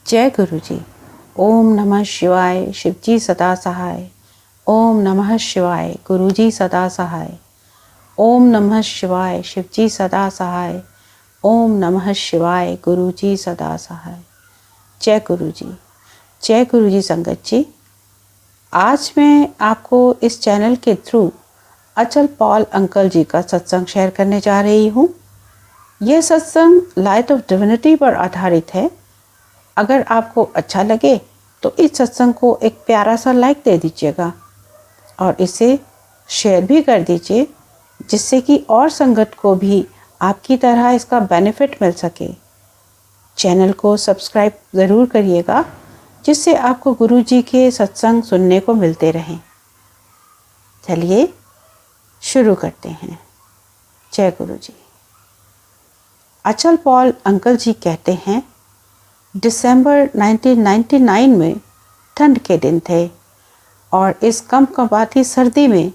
जय गुरु जी। ओम नमः शिवाय, शिव जी सदा सहाय। ओम नमः शिवाय, गुरु जी सदा सहाय। ओम नमः शिवाय, शिव जी सदा सहाय। ओम नमः शिवाय, गुरु जी सदा सहाय। जय गुरु जी। जय गुरु जी संगत जी। आज मैं आपको इस चैनल के थ्रू अचल पॉल अंकल जी का सत्संग शेयर करने जा रही हूँ। यह सत्संग लाइट ऑफ डिविनिटी पर आधारित है। अगर आपको अच्छा लगे तो इस सत्संग को एक प्यारा सा लाइक दे दीजिएगा और इसे शेयर भी कर दीजिए, जिससे कि और संगत को भी आपकी तरह इसका बेनिफिट मिल सके। चैनल को सब्सक्राइब ज़रूर करिएगा, जिससे आपको गुरु जी के सत्संग सुनने को मिलते रहें। चलिए शुरू करते हैं। जय गुरु जी। अचल पॉल अंकल जी कहते हैं, दिसंबर 1999 में ठंड के दिन थे और इस कंपकंपाती सर्दी में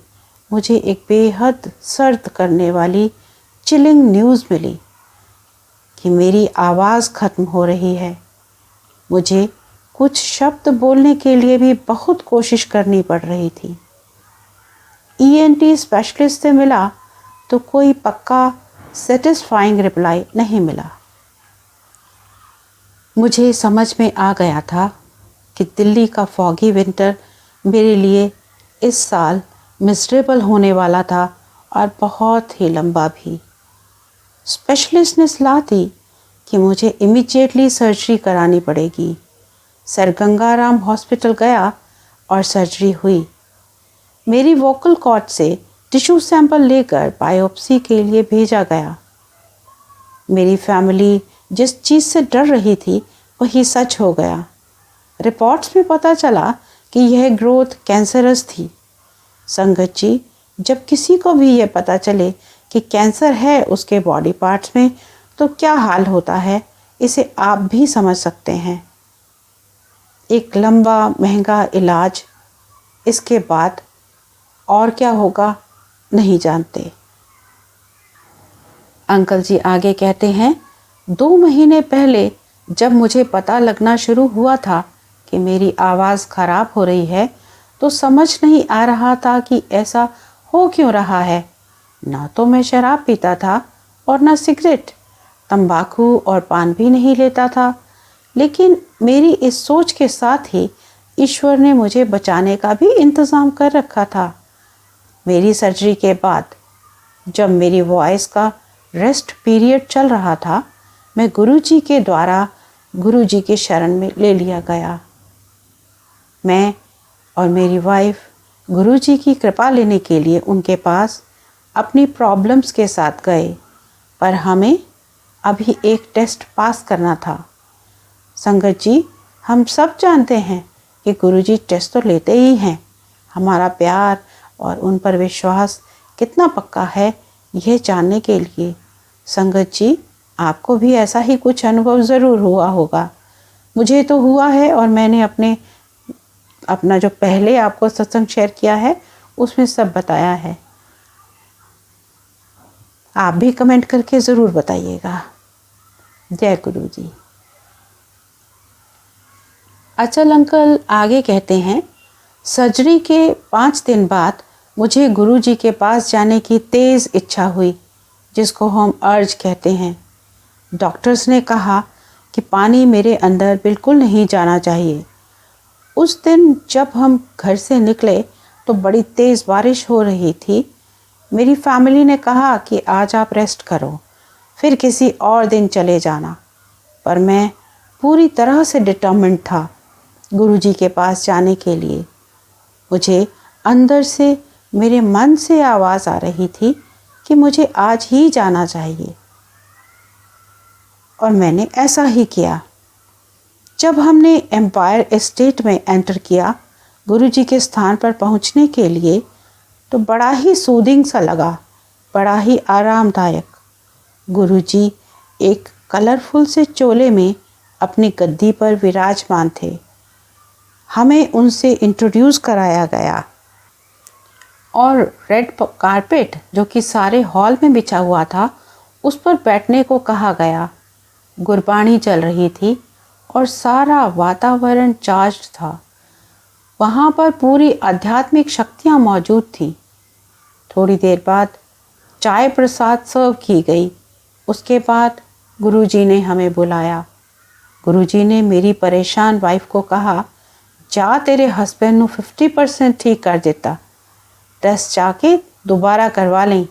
मुझे एक बेहद सर्द करने वाली चिलिंग न्यूज़ मिली कि मेरी आवाज़ ख़त्म हो रही है। मुझे कुछ शब्द बोलने के लिए भी बहुत कोशिश करनी पड़ रही थी। ENT स्पेशलिस्ट से मिला तो कोई पक्का सेटिस्फाइंग रिप्लाई नहीं मिला। मुझे समझ में आ गया था कि दिल्ली का फॉगी विंटर मेरे लिए इस साल मिजरेबल होने वाला था और बहुत ही लंबा भी। स्पेशलिस्ट ने सलाह दी कि मुझे इमीडिएटली सर्जरी करानी पड़ेगी। सर गंगाराम हॉस्पिटल गया और सर्जरी हुई। मेरी वोकल कॉर्ड से टिश्यू सैंपल लेकर बायोप्सी के लिए भेजा गया। मेरी फैमिली जिस चीज़ से डर रही थी वही सच हो गया। रिपोर्ट्स में पता चला कि यह ग्रोथ कैंसरस थी। संगत जी, जब किसी को भी यह पता चले कि कैंसर है उसके बॉडी पार्ट्स में, तो क्या हाल होता है, इसे आप भी समझ सकते हैं। एक लंबा महंगा इलाज, इसके बाद और क्या होगा नहीं जानते। अंकल जी आगे कहते हैं, 2 महीने पहले जब मुझे पता लगना शुरू हुआ था कि मेरी आवाज़ ख़राब हो रही है, तो समझ नहीं आ रहा था कि ऐसा हो क्यों रहा है। ना तो मैं शराब पीता था और ना सिगरेट, तंबाकू और पान भी नहीं लेता था, लेकिन मेरी इस सोच के साथ ही ईश्वर ने मुझे बचाने का भी इंतज़ाम कर रखा था। मेरी सर्जरी के बाद जब मेरी वॉइस का रेस्ट पीरियड चल रहा था, मैं गुरुजी के द्वारा गुरुजी के शरण में ले लिया गया। मैं और मेरी वाइफ गुरुजी की कृपा लेने के लिए उनके पास अपनी प्रॉब्लम्स के साथ गए, पर हमें अभी एक टेस्ट पास करना था। संगत जी, हम सब जानते हैं कि गुरुजी टेस्ट तो लेते ही हैं। हमारा प्यार और उन पर विश्वास कितना पक्का है, यह जानने के लिए। संगत जी, आपको भी ऐसा ही कुछ अनुभव ज़रूर हुआ होगा। मुझे तो हुआ है और मैंने अपना जो पहले आपको सत्संग शेयर किया है उसमें सब बताया है। आप भी कमेंट करके ज़रूर बताइएगा। जय गुरु जी। अचल अंकल आगे कहते हैं, सर्जरी के 5 दिन बाद मुझे गुरु जी के पास जाने की तेज़ इच्छा हुई, जिसको हम अर्ज कहते हैं। डॉक्टर्स ने कहा कि पानी मेरे अंदर बिल्कुल नहीं जाना चाहिए। उस दिन जब हम घर से निकले तो बड़ी तेज़ बारिश हो रही थी। मेरी फैमिली ने कहा कि आज आप रेस्ट करो, फिर किसी और दिन चले जाना, पर मैं पूरी तरह से डिटर्मिन्ड था गुरुजी के पास जाने के लिए। मुझे अंदर से, मेरे मन से आवाज़ आ रही थी कि मुझे आज ही जाना चाहिए, और मैंने ऐसा ही किया। जब हमने एम्पायर एस्टेट में एंटर किया गुरुजी के स्थान पर पहुंचने के लिए, तो बड़ा ही सूदिंग सा लगा, बड़ा ही आरामदायक। गुरुजी एक कलरफुल से चोले में अपनी गद्दी पर विराजमान थे। हमें उनसे इंट्रोड्यूस कराया गया और रेड कारपेट जो कि सारे हॉल में बिछा हुआ था, उस पर बैठने को कहा गया। गुरबाणी चल रही थी और सारा वातावरण चार्ज था। वहाँ पर पूरी आध्यात्मिक शक्तियाँ मौजूद थीं। थोड़ी देर बाद चाय प्रसाद सर्व की गई। उसके बाद गुरुजी ने हमें बुलाया। गुरुजी ने मेरी परेशान वाइफ को कहा, जा तेरे हस्बैंड ਨੂੰ 50% ठीक कर देता, टेस्ट जाके दोबारा करवा लें।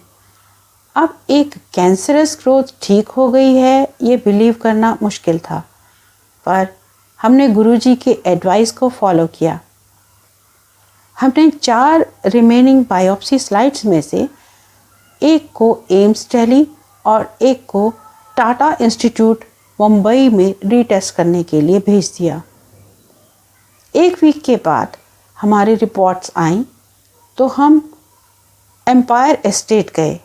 अब एक कैंसरस ग्रोथ ठीक हो गई है ये बिलीव करना मुश्किल था, पर हमने गुरुजी के एडवाइस को फॉलो किया। हमने 4 रिमेनिंग बायोप्सी स्लाइड्स में से एक को एम्स दिल्ली और एक को टाटा इंस्टीट्यूट मुंबई में रीटेस्ट करने के लिए भेज दिया। 1 वीक के बाद हमारी रिपोर्ट्स आईं तो हम एम्पायर एस्टेट गए।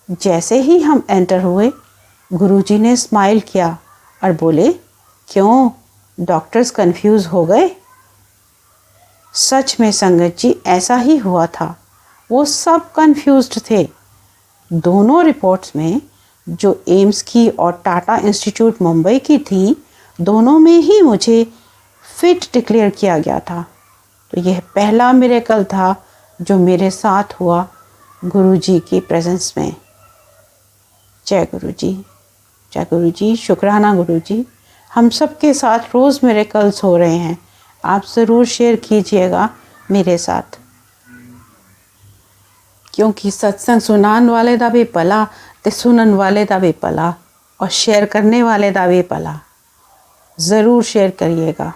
जैसे ही हम एंटर हुए, गुरुजी ने स्माइल किया और बोले, क्यों डॉक्टर्स कंफ्यूज हो गए? सच में संगत जी ऐसा ही हुआ था। वो सब कंफ्यूज्ड थे। दोनों रिपोर्ट्स में जो एम्स की और टाटा इंस्टीट्यूट मुंबई की थी, दोनों में ही मुझे फिट डिक्लेयर किया गया था। तो यह पहला मिरेकल था जो मेरे साथ हुआ गुरुजी की प्रेजेंस में। जय गुरुजी, जय गुरुजी, शुक्राना गुरुजी। हम सब के साथ रोज़ मिरेकल्स हो रहे हैं। आप ज़रूर शेयर कीजिएगा मेरे साथ, क्योंकि सत्संग सुनान वाले दा भी भला ते सुनन वाले दा भी भला और शेयर करने वाले दा भी भला। ज़रूर शेयर करिएगा।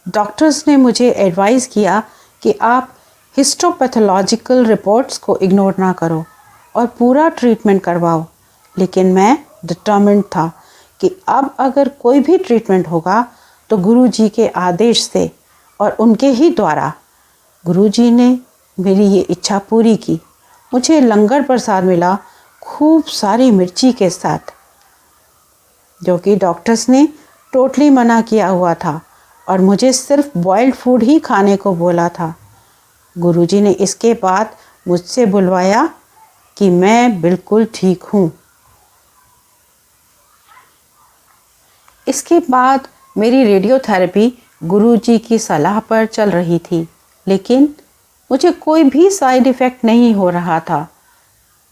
डॉक्टर्स ने मुझे एडवाइस किया कि आप हिस्टोपैथोलॉजिकल रिपोर्ट्स को इग्नोर ना करो और पूरा ट्रीटमेंट करवाओ, लेकिन मैं डिटर्मिन्ड था कि अब अगर कोई भी ट्रीटमेंट होगा तो गुरुजी के आदेश से और उनके ही द्वारा। गुरुजी ने मेरी ये इच्छा पूरी की। मुझे लंगर प्रसाद मिला खूब सारी मिर्ची के साथ, जो कि डॉक्टर्स ने टोटली मना किया हुआ था और मुझे सिर्फ बॉइल्ड फूड ही खाने को बोला था। गुरुजी ने इसके बाद मुझसे बुलवाया कि मैं बिल्कुल ठीक हूँ। इसके बाद मेरी रेडियोथेरेपी गुरुजी की सलाह पर चल रही थी, लेकिन मुझे कोई भी साइड इफ़ेक्ट नहीं हो रहा था।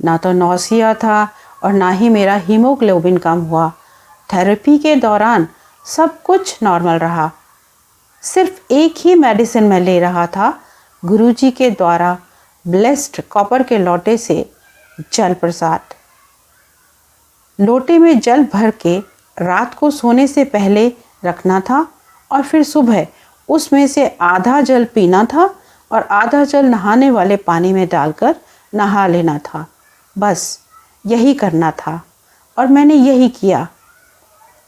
ना तो नौसिया था और ना ही मेरा हीमोग्लोबिन कम हुआ। थेरेपी के दौरान सब कुछ नॉर्मल रहा। सिर्फ एक ही मेडिसिन मैं ले रहा था, गुरुजी के द्वारा ब्लेस्ड कॉपर के लोटे से जल प्रसाद। लोटे में जल भर के रात को सोने से पहले रखना था और फिर सुबह उसमें से आधा जल पीना था और आधा जल नहाने वाले पानी में डालकर नहा लेना था। बस यही करना था और मैंने यही किया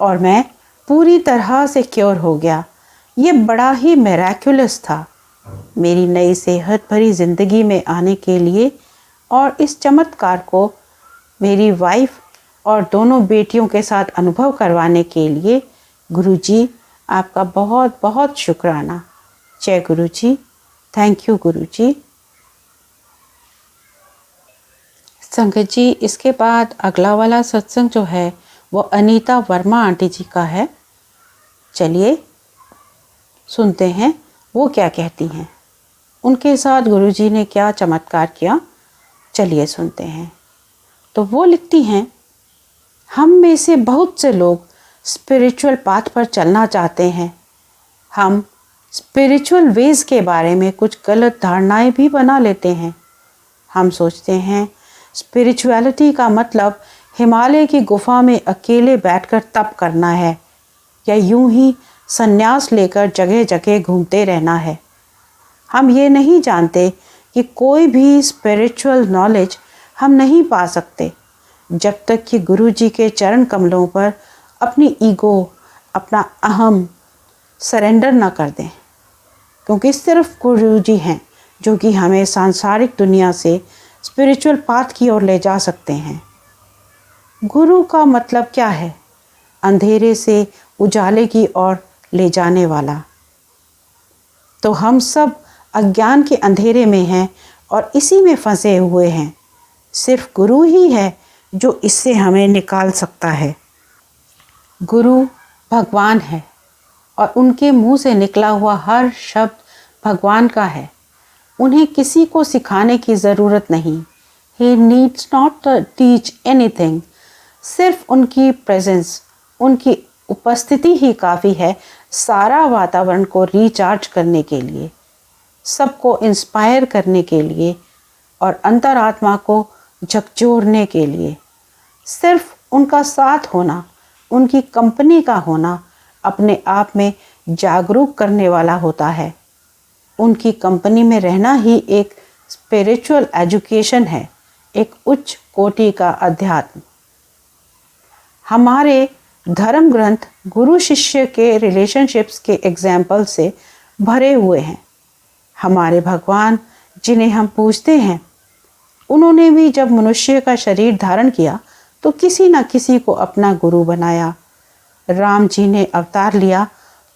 और मैं पूरी तरह से क्योर हो गया। ये बड़ा ही मिरेक्युलस था। मेरी नई सेहत भरी ज़िंदगी में आने के लिए और इस चमत्कार को मेरी वाइफ और दोनों बेटियों के साथ अनुभव करवाने के लिए गुरुजी आपका बहुत बहुत शुक्राना। जय गुरुजी, थैंक यू गुरुजी। संगत जी, इसके बाद अगला वाला सत्संग जो है वो अनीता वर्मा आंटी जी का है। चलिए सुनते हैं वो क्या कहती हैं, उनके साथ गुरुजी ने क्या चमत्कार किया। चलिए सुनते हैं। तो वो लिखती हैं, हम में से बहुत से लोग स्पिरिचुअल पाथ पर चलना चाहते हैं। हम स्पिरिचुअल वेज के बारे में कुछ गलत धारणाएं भी बना लेते हैं। हम सोचते हैं स्पिरिचुअलिटी का मतलब हिमालय की गुफा में अकेले बैठकर तप करना है या यूं ही संन्यास लेकर जगह जगह घूमते रहना है। हम ये नहीं जानते कि कोई भी स्पिरिचुअल नॉलेज हम नहीं पा सकते जब तक कि गुरुजी के चरण कमलों पर अपनी ईगो, अपना अहम सरेंडर ना कर दें, क्योंकि सिर्फ गुरुजी हैं जो कि हमें सांसारिक दुनिया से स्पिरिचुअल पाथ की ओर ले जा सकते हैं। गुरु का मतलब क्या है? अंधेरे से उजाले की ओर ले जाने वाला। तो हम सब अज्ञान के अंधेरे में हैं और इसी में फंसे हुए हैं। सिर्फ गुरु ही है जो इससे हमें निकाल सकता है। गुरु भगवान है और उनके मुंह से निकला हुआ हर शब्द भगवान का है। उन्हें किसी को सिखाने की ज़रूरत नहीं। He needs not to teach anything. सिर्फ उनकी प्रेजेंस, उनकी उपस्थिति ही काफ़ी है सारा वातावरण को रिचार्ज करने के लिए, सबको इंस्पायर करने के लिए और अंतरात्मा को झकझोरने के लिए। सिर्फ उनका साथ होना, उनकी कंपनी का होना अपने आप में जागरूक करने वाला होता है। उनकी कंपनी में रहना ही एक स्पिरिचुअल एजुकेशन है, एक उच्च कोटि का अध्यात्म। हमारे धर्म ग्रंथ गुरु शिष्य के रिलेशनशिप्स के एग्जाम्पल से भरे हुए हैं। हमारे भगवान जिन्हें हम पूजते हैं, उन्होंने भी जब मनुष्य का शरीर धारण किया तो किसी न किसी को अपना गुरु बनाया। राम जी ने अवतार लिया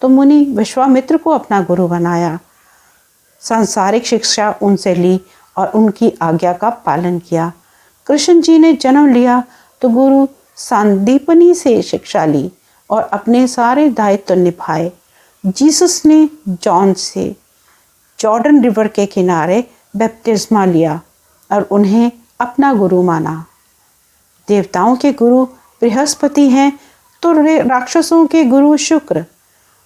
तो मुनि विश्वामित्र को अपना गुरु बनाया। सांसारिक शिक्षा उनसे ली और उनकी आज्ञा का पालन किया। कृष्ण जी ने जन्म लिया तो गुरु सांदीपनी से शिक्षा ली और अपने सारे दायित्व निभाए। जीसस ने जॉन से जॉर्डन रिवर के किनारे बैप्तिस्मा लिया और उन्हें अपना गुरु माना। देवताओं के गुरु बृहस्पति हैं तो राक्षसों के गुरु शुक्र।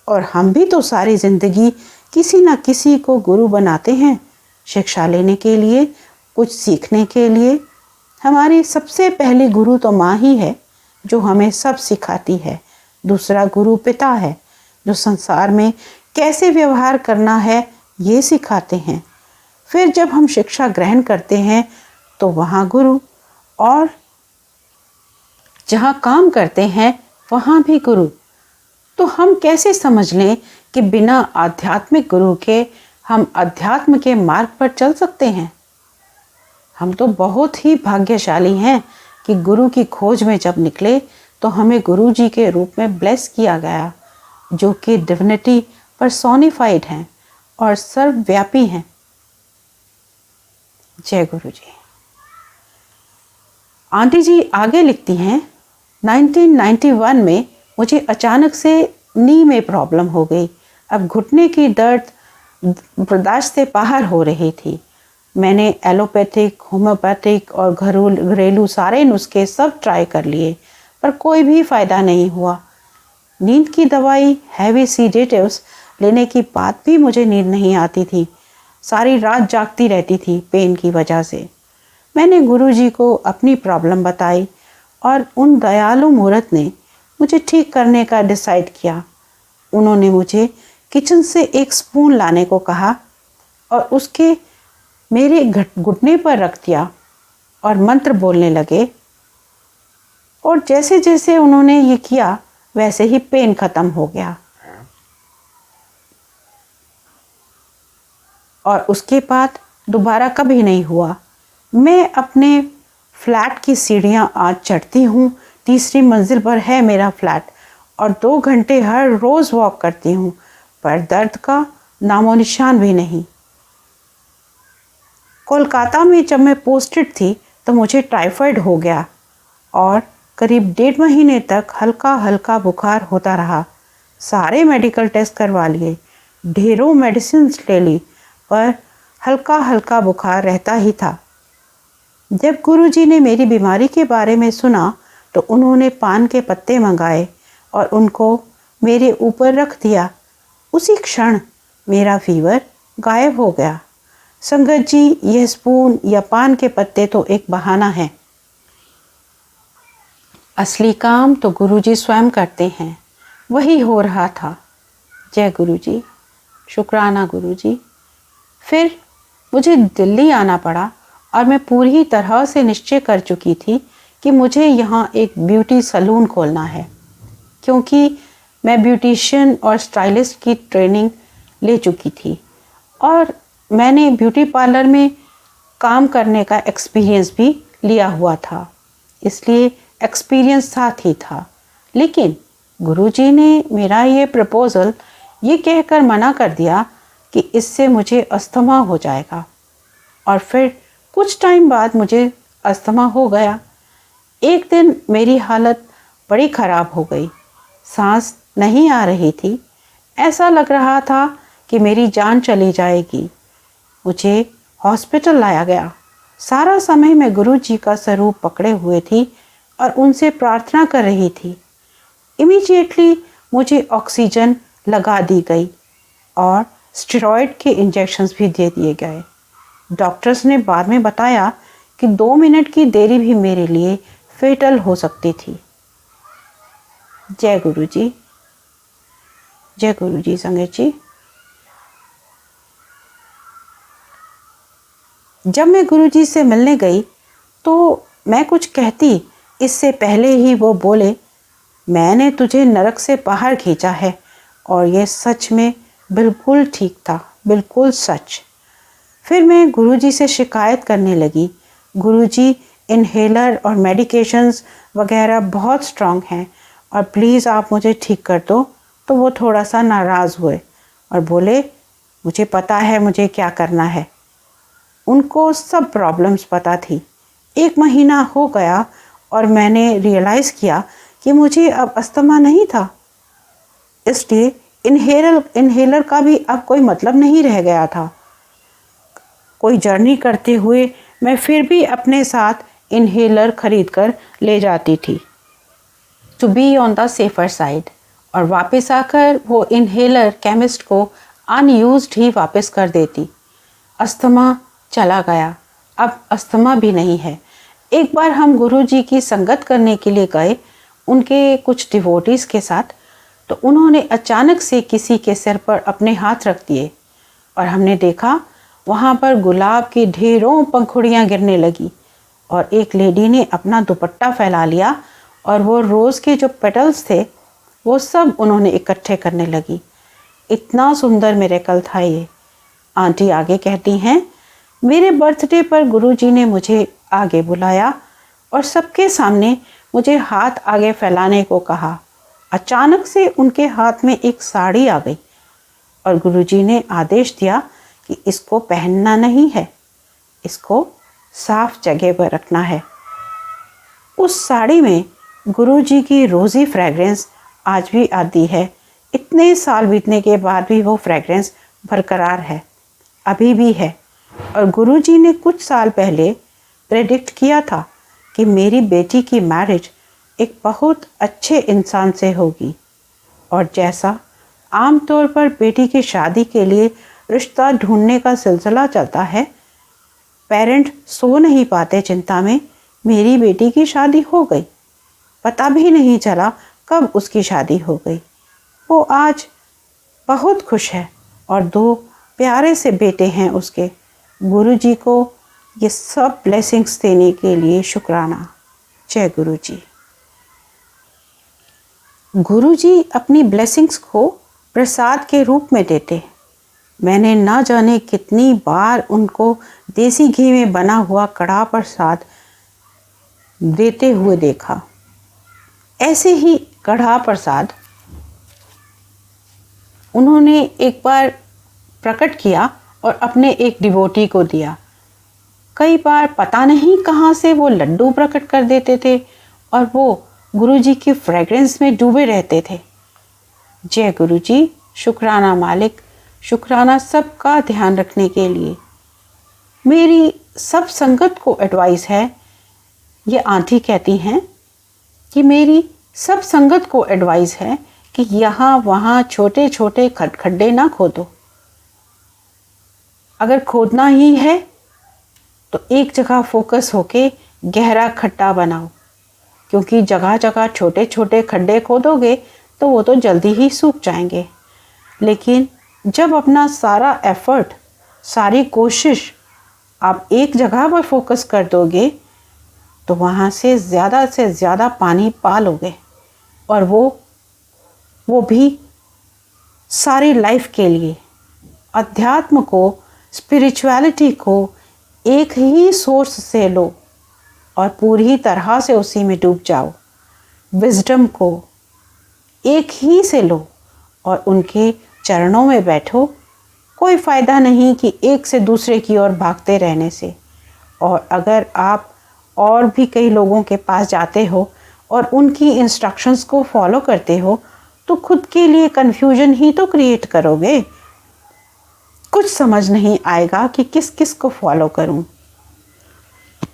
और हम भी तो सारी जिंदगी किसी न किसी को गुरु बनाते हैं, शिक्षा लेने के लिए, कुछ सीखने के लिए। हमारी सबसे पहली गुरु तो माँ ही है जो हमें सब सिखाती है। दूसरा गुरु पिता है जो संसार में कैसे व्यवहार करना है ये सिखाते हैं। फिर जब हम शिक्षा ग्रहण करते हैं तो वहाँ गुरु, और जहाँ काम करते हैं वहाँ भी गुरु। तो हम कैसे समझ लें कि बिना आध्यात्मिक गुरु के हम अध्यात्म के मार्ग पर चल सकते हैं? हम तो बहुत ही भाग्यशाली हैं कि गुरु की खोज में जब निकले तो हमें गुरु जी के रूप में ब्लेस किया गया, जो कि डिविनिटी पर्सोनिफाइड हैं और सर्वव्यापी हैं। जय गुरु जी। आंटी जी आगे लिखती हैं, 1991 में मुझे अचानक से नी में प्रॉब्लम हो गई। अब घुटने की दर्द बर्दाश्त से बाहर हो रही थी। मैंने एलोपैथिक, होम्योपैथिक और घरेलू सारे नुस्खे सब ट्राई कर लिए पर कोई भी फ़ायदा नहीं हुआ। नींद की दवाई, हैवी सीडेटिव्स लेने की बात भी मुझे नींद नहीं आती थी। सारी रात जागती रहती थी पेन की वजह से। मैंने गुरुजी को अपनी प्रॉब्लम बताई और उन दयालु मूर्त ने मुझे ठीक करने का डिसाइड किया। उन्होंने मुझे किचन से एक स्पून लाने को कहा और उसके मेरे घुटने पर रख दिया और मंत्र बोलने लगे। और जैसे जैसे उन्होंने ये किया वैसे ही पेन ख़त्म हो गया। और उसके बाद दोबारा कभी नहीं हुआ। मैं अपने फ्लैट की सीढ़ियाँ आज चढ़ती हूँ। 3री मंजिल पर है मेरा फ्लैट और 2 घंटे हर रोज़ वॉक करती हूँ, पर दर्द का नामो निशान भी नहीं। कोलकाता में जब मैं पोस्टेड थी तो मुझे टाइफाइड हो गया और करीब 1.5 महीने तक हल्का हल्का बुखार होता रहा। सारे मेडिकल टेस्ट करवा लिए, ढेरों मेडिसिन ले ली, पर हल्का हल्का बुखार रहता ही था। जब गुरुजी ने मेरी बीमारी के बारे में सुना तो उन्होंने पान के पत्ते मंगाए और उनको मेरे ऊपर रख दिया। उसी क्षण मेरा फीवर गायब हो गया। संगत जी, यह स्पून या पान के पत्ते तो एक बहाना है, असली काम तो गुरुजी स्वयं करते हैं। वही हो रहा था। जय गुरुजी, शुक्राना गुरुजी। फिर मुझे दिल्ली आना पड़ा और मैं पूरी तरह से निश्चय कर चुकी थी कि मुझे यहाँ एक ब्यूटी सैलून खोलना है, क्योंकि मैं ब्यूटिशियन और स्टाइलिस्ट की ट्रेनिंग ले चुकी थी और मैंने ब्यूटी पार्लर में काम करने का एक्सपीरियंस भी लिया हुआ था, इसलिए एक्सपीरियंस साथ ही था। लेकिन गुरुजी ने मेरा ये प्रपोज़ल ये कहकर मना कर दिया कि इससे मुझे अस्थमा हो जाएगा। और फिर कुछ टाइम बाद मुझे अस्थमा हो गया। एक दिन मेरी हालत बड़ी ख़राब हो गई, सांस नहीं आ रही थी। ऐसा लग रहा था कि मेरी जान चली जाएगी। मुझे हॉस्पिटल लाया गया। सारा समय मैं गुरुजी का स्वरूप पकड़े हुए थी और उनसे प्रार्थना कर रही थी। इमीडिएटली मुझे ऑक्सीजन लगा दी गई और स्टेरॉइड के इंजेक्शंस भी दे दिए गए। डॉक्टर्स ने बाद में बताया कि 2 मिनट की देरी भी मेरे लिए फेटल हो सकती थी। जय गुरु जी, जय गुरु जी संगत जी। जब मैं गुरु जी से मिलने गई तो मैं कुछ कहती इससे पहले ही वो बोले, मैंने तुझे नरक से बाहर खींचा है। और ये सच में बिल्कुल ठीक था, बिल्कुल सच। फिर मैं गुरुजी से शिकायत करने लगी, गुरुजी इनहेलर और मेडिकेशंस वगैरह बहुत स्ट्रांग हैं और प्लीज़ आप मुझे ठीक कर दो। तो वो थोड़ा सा नाराज़ हुए और बोले, मुझे पता है मुझे क्या करना है। उनको सब प्रॉब्लम्स पता थी। 1 महीना हो गया और मैंने रियलाइज़ किया कि मुझे अब अस्थमा नहीं था, इसलिए इनहेलर का भी अब कोई मतलब नहीं रह गया था। कोई जर्नी करते हुए मैं फिर भी अपने साथ इनहेलर खरीद कर ले जाती थी to be on the safer side, और वापस आकर वो इनहेलर केमिस्ट को अनयूज्ड ही वापस कर देती। अस्थमा चला गया, अब अस्थमा भी नहीं है। एक बार हम गुरुजी की संगत करने के लिए गए उनके कुछ डिवोटीज़ के साथ, तो उन्होंने अचानक से किसी के सिर पर अपने हाथ रख दिए और हमने देखा वहाँ पर गुलाब की ढेरों पंखुड़ियाँ गिरने लगी और एक लेडी ने अपना दुपट्टा फैला लिया और वो रोज़ के जो पेटल्स थे वो सब उन्होंने इकट्ठे करने लगी। इतना सुंदर मिरेकल था ये। आंटी आगे कहती हैं, मेरे बर्थडे पर गुरुजी ने मुझे आगे बुलाया और सबके सामने मुझे हाथ आगे फैलाने को कहा। अचानक से उनके हाथ में एक साड़ी आ गई और गुरुजी ने आदेश दिया कि इसको पहनना नहीं है, इसको साफ जगह पर रखना है। उस साड़ी में गुरुजी की रोज़ी फ्रेगरेंस आज भी आती है। इतने साल बीतने के बाद भी वो फ्रेगरेंस बरकरार है, अभी भी है। और गुरुजी ने कुछ साल पहले प्रेडिक्ट किया था कि मेरी बेटी की मैरिज एक बहुत अच्छे इंसान से होगी। और जैसा आमतौर पर बेटी की शादी के लिए रिश्ता ढूंढने का सिलसिला चलता है, पेरेंट सो नहीं पाते चिंता में, मेरी बेटी की शादी हो गई। पता भी नहीं चला कब उसकी शादी हो गई। वो आज बहुत खुश है और 2 प्यारे से बेटे हैं उसके। गुरुजी को ये सब ब्लेसिंग्स देने के लिए शुक्राना। जय गुरुजी। गुरुजी अपनी ब्लेसिंग्स को प्रसाद के रूप में देते। मैंने ना जाने कितनी बार उनको देसी घी में बना हुआ कड़ा प्रसाद देते हुए देखा। ऐसे ही कड़ा प्रसाद उन्होंने एक बार प्रकट किया और अपने एक डिवोटी को दिया। कई बार पता नहीं कहाँ से वो लड्डू प्रकट कर देते थे और वो गुरुजी की फ्रेग्रेंस में डूबे रहते थे। जय गुरुजी, शुक्राना मालिक, शुक्राना सबका ध्यान रखने के लिए। मेरी सब संगत को एडवाइस है, ये आंटी कहती हैं कि मेरी सब संगत को एडवाइस है कि यहाँ वहाँ छोटे छोटे खड्डे ना खोदो। अगर खोदना ही है तो एक जगह फोकस होके गहरा खड्डा बनाओ, क्योंकि जगह जगह छोटे छोटे खड्डे खोदोगे तो वो तो जल्दी ही सूख जाएंगे। लेकिन जब अपना सारा एफर्ट, सारी कोशिश आप एक जगह पर फोकस कर दोगे तो वहाँ से ज़्यादा पानी पा लोगे, और वो भी सारी लाइफ के लिए। अध्यात्म को, स्पिरिचुअलिटी को एक ही सोर्स से लो और पूरी तरह से उसी में डूब जाओ। विजडम को एक ही से लो और उनके चरणों में बैठो। कोई फ़ायदा नहीं कि एक से दूसरे की ओर भागते रहने से। और अगर आप और भी कई लोगों के पास जाते हो और उनकी इंस्ट्रक्शंस को फॉलो करते हो तो खुद के लिए कन्फ्यूजन ही तो क्रिएट करोगे। कुछ समझ नहीं आएगा कि किस किस को फॉलो करूं।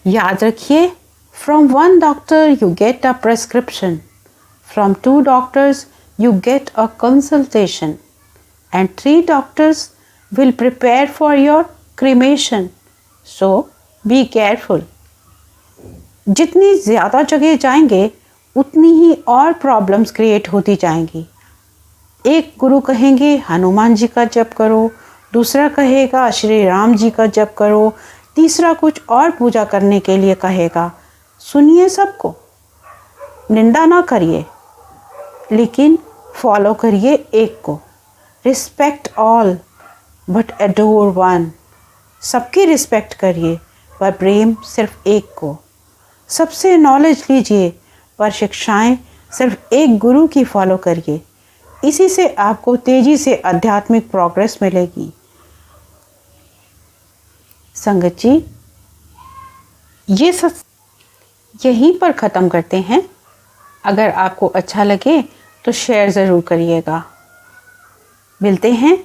याद रखिए, from one doctor you get a prescription, from 2 doctors you get a consultation, and 3 doctors will prepare for your cremation. So be careful. जितनी ज़्यादा जगह जाएंगे उतनी ही और प्रॉब्लम्स क्रिएट होती जाएंगी। एक गुरु कहेंगे हनुमान जी का जप करो, दूसरा कहेगा श्री राम जी का जप करो, तीसरा कुछ और पूजा करने के लिए कहेगा। सुनिए सबको, निंदा ना करिए, लेकिन फॉलो करिए एक को। Respect all but adore one. सबकी रिस्पेक्ट करिए पर प्रेम सिर्फ एक को। सबसे नॉलेज लीजिए पर शिक्षाएं सिर्फ एक गुरु की फॉलो करिए। इसी से आपको तेजी से आध्यात्मिक प्रोग्रेस मिलेगी। संगत जी, ये सब यहीं पर ख़त्म करते हैं। अगर आपको अच्छा लगे तो शेयर ज़रूर करिएगा। मिलते हैं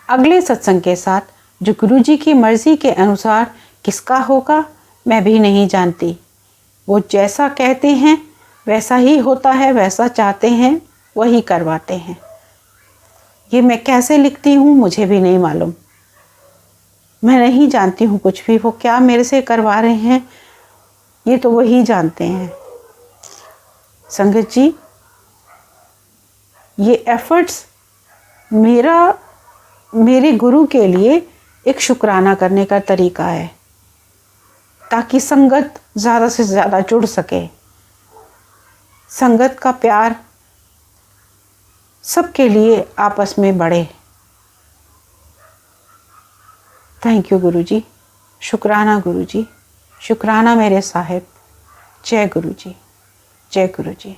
अगले सत्संग के साथ, जो गुरु जी की मर्ज़ी के अनुसार किसका होगा मैं भी नहीं जानती। वो जैसा कहते हैं वैसा ही होता है, वैसा चाहते हैं वही करवाते हैं। ये मैं कैसे लिखती हूँ मुझे भी नहीं मालूम। मैं नहीं जानती हूँ कुछ भी। वो क्या मेरे से करवा रहे हैं ये तो वही जानते हैं। संगत जी, ये एफर्ट्स मेरे गुरु के लिए एक शुक्राना करने का तरीका है, ताकि संगत ज़्यादा से ज़्यादा जुड़ सके। संगत का प्यार सबके लिए आपस में बढ़े। थैंक यू गुरु जी। शुक्राना गुरु जी, शुक्राना मेरे साहिब। जय गुरु जी, जय गुरु जी।